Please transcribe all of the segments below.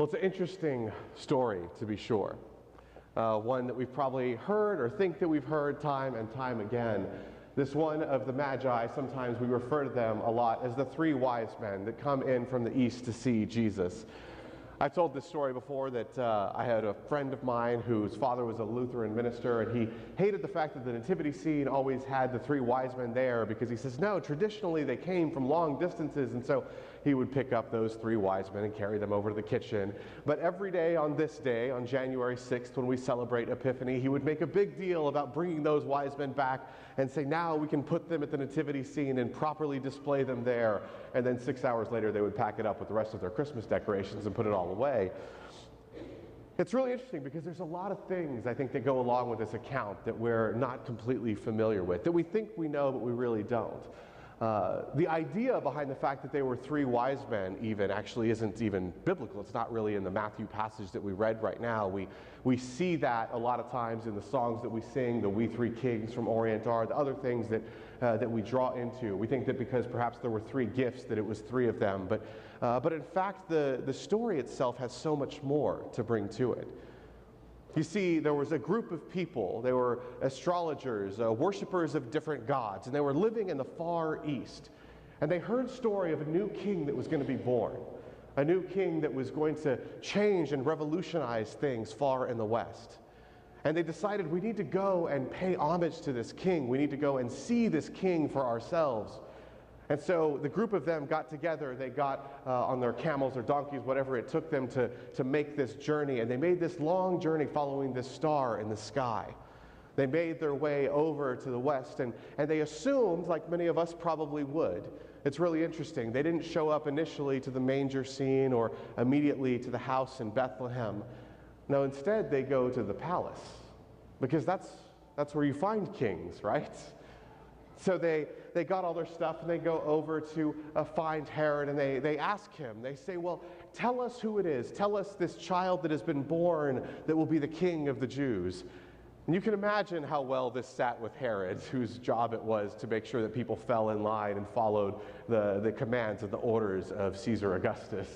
Well, it's an interesting story, to be sure. One that we've probably heard or think that we've heard time and time again. This one of the Magi, sometimes we refer to them a lot as the three wise men that come in from the east to see Jesus. I've told this story before that I had a friend of mine whose father was a Lutheran minister, and he hated the fact that the nativity scene always had the three wise men there because he says, no, traditionally they came from long distances, and so he would pick up those three wise men and carry them over to the kitchen. But every day, on January 6th, when we celebrate Epiphany, he would make a big deal about bringing those wise men back and say, now we can put them at the nativity scene and properly display them there. And then 6 hours later, they would pack it up with the rest of their Christmas decorations and put it all away. It's really interesting because there's a lot of things, I think, that go along with this account that we're not completely familiar with, that we think we know, but we really don't. The idea behind the fact that they were three wise men even actually isn't even biblical. It's not really in the Matthew passage that we read right now. We see that a lot of times in the songs that we sing, the We Three Kings from Orient Are, the other things that we draw into. We think that because perhaps there were three gifts that it was three of them, but in fact the story itself has so much more to bring to it. You see, there was a group of people, they were astrologers, worshipers of different gods, and they were living in the far east. And they heard story of a new king that was going to be born, a new king that was going to change and revolutionize things far in the west. And they decided, we need to go and pay homage to this king. We need to go and see this king for ourselves. And so the group of them got together. They got on their camels or donkeys, whatever it took them to make this journey. And they made this long journey following this star in the sky. They made their way over to the west, and they assumed, like many of us probably would, it's really interesting, they didn't show up initially to the manger scene or immediately to the house in Bethlehem. No, instead they go to the palace, because that's where you find kings, right? So they got all their stuff and they go over to find Herod, and they ask him, they say, well, tell us who it is. Tell us this child that has been born that will be the king of the Jews. And you can imagine how well this sat with Herod, whose job it was to make sure that people fell in line and followed the commands and the orders of Caesar Augustus.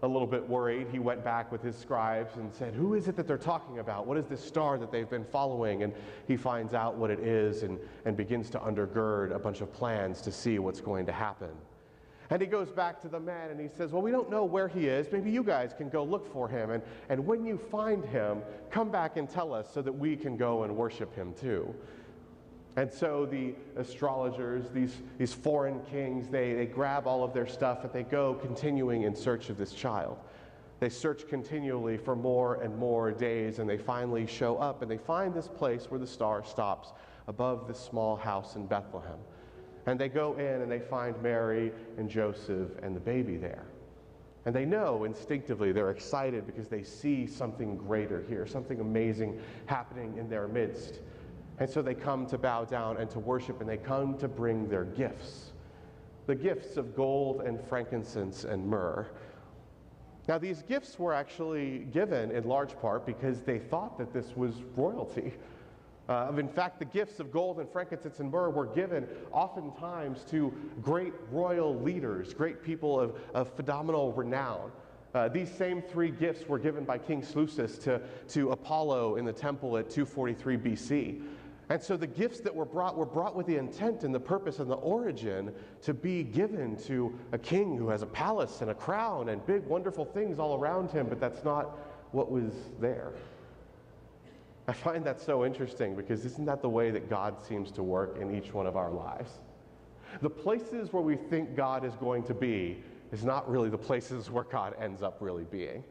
A little bit worried, he went back with his scribes and said, who is it that they're talking about? What is this star that they've been following? And he finds out what it is and begins to undergird a bunch of plans to see what's going to happen. And he goes back to the men and he says, well, we don't know where he is. Maybe you guys can go look for him. And when you find him, come back and tell us so that we can go and worship him too. And so the astrologers, these foreign kings, they grab all of their stuff and they go continuing in search of this child. They search continually for more and more days, and they finally show up and they find this place where the star stops above this small house in Bethlehem. And they go in and they find Mary and Joseph and the baby there. And they know instinctively, they're excited because they see something greater here, something amazing happening in their midst. And so they come to bow down and to worship, and they come to bring their gifts. The gifts of gold and frankincense and myrrh. Now these gifts were actually given in large part because they thought that this was royalty. In fact, the gifts of gold and frankincense and myrrh were given oftentimes to great royal leaders, great people of phenomenal renown. These same three gifts were given by King Seleucus to Apollo in the temple at 243 BC. And so the gifts that were brought with the intent and the purpose and the origin to be given to a king who has a palace and a crown and big wonderful things all around him, but that's not what was there. I find that so interesting, because isn't that the way that God seems to work in each one of our lives? The places where we think God is going to be is not really the places where God ends up really being.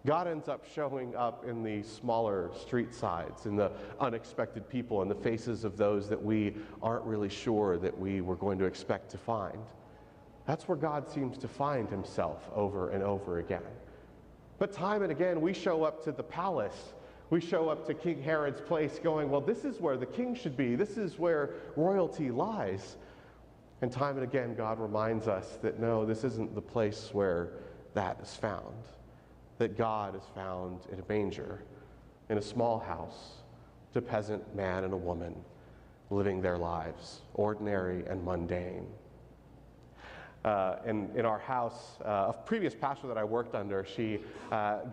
God ends up showing up in the smaller street sides, in the unexpected people, in the faces of those that we aren't really sure that we were going to expect to find. That's where God seems to find himself over and over again. But time and again, we show up to the palace. We show up to King Herod's place going, well, this is where the king should be. This is where royalty lies. And time and again, God reminds us that no, this isn't the place where that is found. That God is found in a manger, in a small house, to a peasant man and a woman living their lives, ordinary and mundane. In our house, a previous pastor that I worked under, she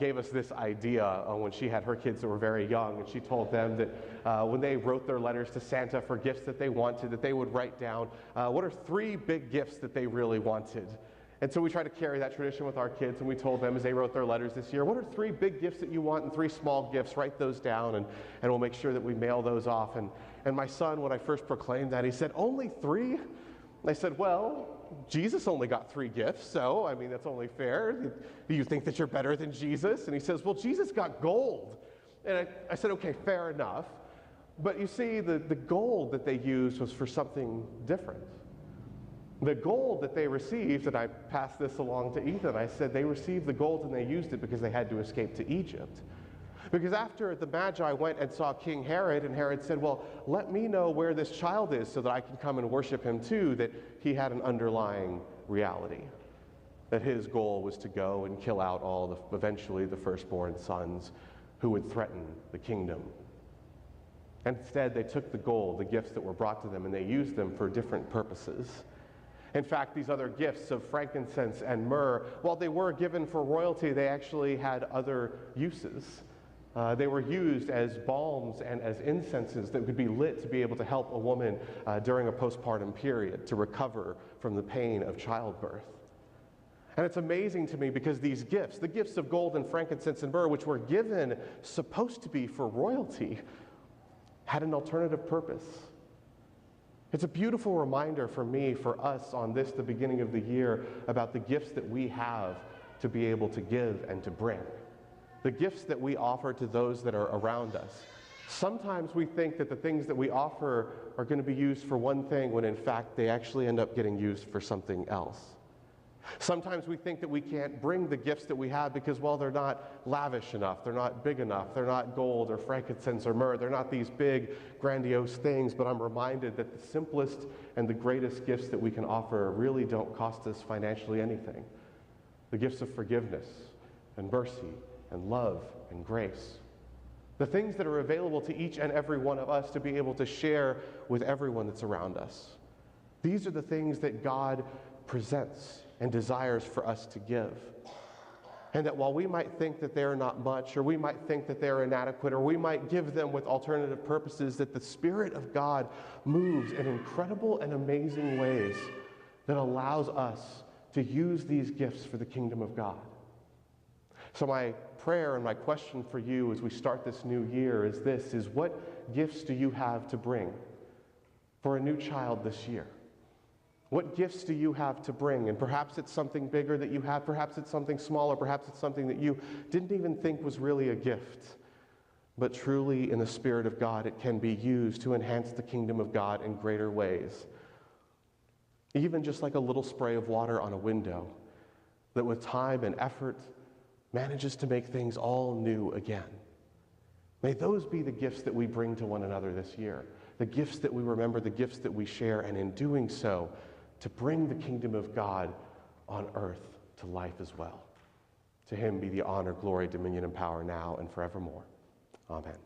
gave us this idea when she had her kids that were very young, and she told them that when they wrote their letters to Santa for gifts that they wanted, that they would write down what are 3 big gifts that they really wanted. And so we try to carry that tradition with our kids, and we told them as they wrote their letters this year, what are 3 big gifts that you want and 3 small gifts? Write those down, and we'll make sure that we mail those off. And my son, when I first proclaimed that, he said, only 3? And I said, well, Jesus only got 3 gifts, so, I mean, that's only fair. Do you think that you're better than Jesus? And he says, well, Jesus got gold. And I said, okay, fair enough. But you see, the gold that they used was for something different. The gold that they received, and I passed this along to Ethan, I said they received the gold and they used it because they had to escape to Egypt. Because after the Magi went and saw King Herod, and Herod said, well, let me know where this child is so that I can come and worship him too, that he had an underlying reality. That his goal was to go and kill out eventually the firstborn sons who would threaten the kingdom. Instead, they took the gold, the gifts that were brought to them, and they used them for different purposes. In fact, these other gifts of frankincense and myrrh, while they were given for royalty, they actually had other uses. They were used as balms and as incenses that could be lit to be able to help a woman during a postpartum period to recover from the pain of childbirth. And it's amazing to me because these gifts, the gifts of gold and frankincense and myrrh, which were given supposed to be for royalty, had an alternative purpose. It's a beautiful reminder for me, for us on this, the beginning of the year, about the gifts that we have to be able to give and to bring. The gifts that we offer to those that are around us. Sometimes we think that the things that we offer are going to be used for one thing when in fact they actually end up getting used for something else. Sometimes we think that we can't bring the gifts that we have because, well, they're not lavish enough, they're not big enough, they're not gold or frankincense or myrrh, they're not these big, grandiose things, but I'm reminded that the simplest and the greatest gifts that we can offer really don't cost us financially anything. The gifts of forgiveness and mercy and love and grace. The things that are available to each and every one of us to be able to share with everyone that's around us. These are the things that God presents and desires for us to give. And that while we might think that they're not much, or we might think that they're inadequate, or we might give them with alternative purposes, that the Spirit of God moves in incredible and amazing ways that allows us to use these gifts for the kingdom of God. So my prayer and my question for you as we start this new year is this, is what gifts do you have to bring for a new child this year? What gifts do you have to bring? And perhaps it's something bigger that you have, perhaps it's something smaller, perhaps it's something that you didn't even think was really a gift. But truly, in the Spirit of God, it can be used to enhance the kingdom of God in greater ways. Even just like a little spray of water on a window that with time and effort manages to make things all new again. May those be the gifts that we bring to one another this year. The gifts that we remember, the gifts that we share, and in doing so, to bring the kingdom of God on earth to life as well. To him be the honor, glory, dominion, and power now and forevermore. Amen.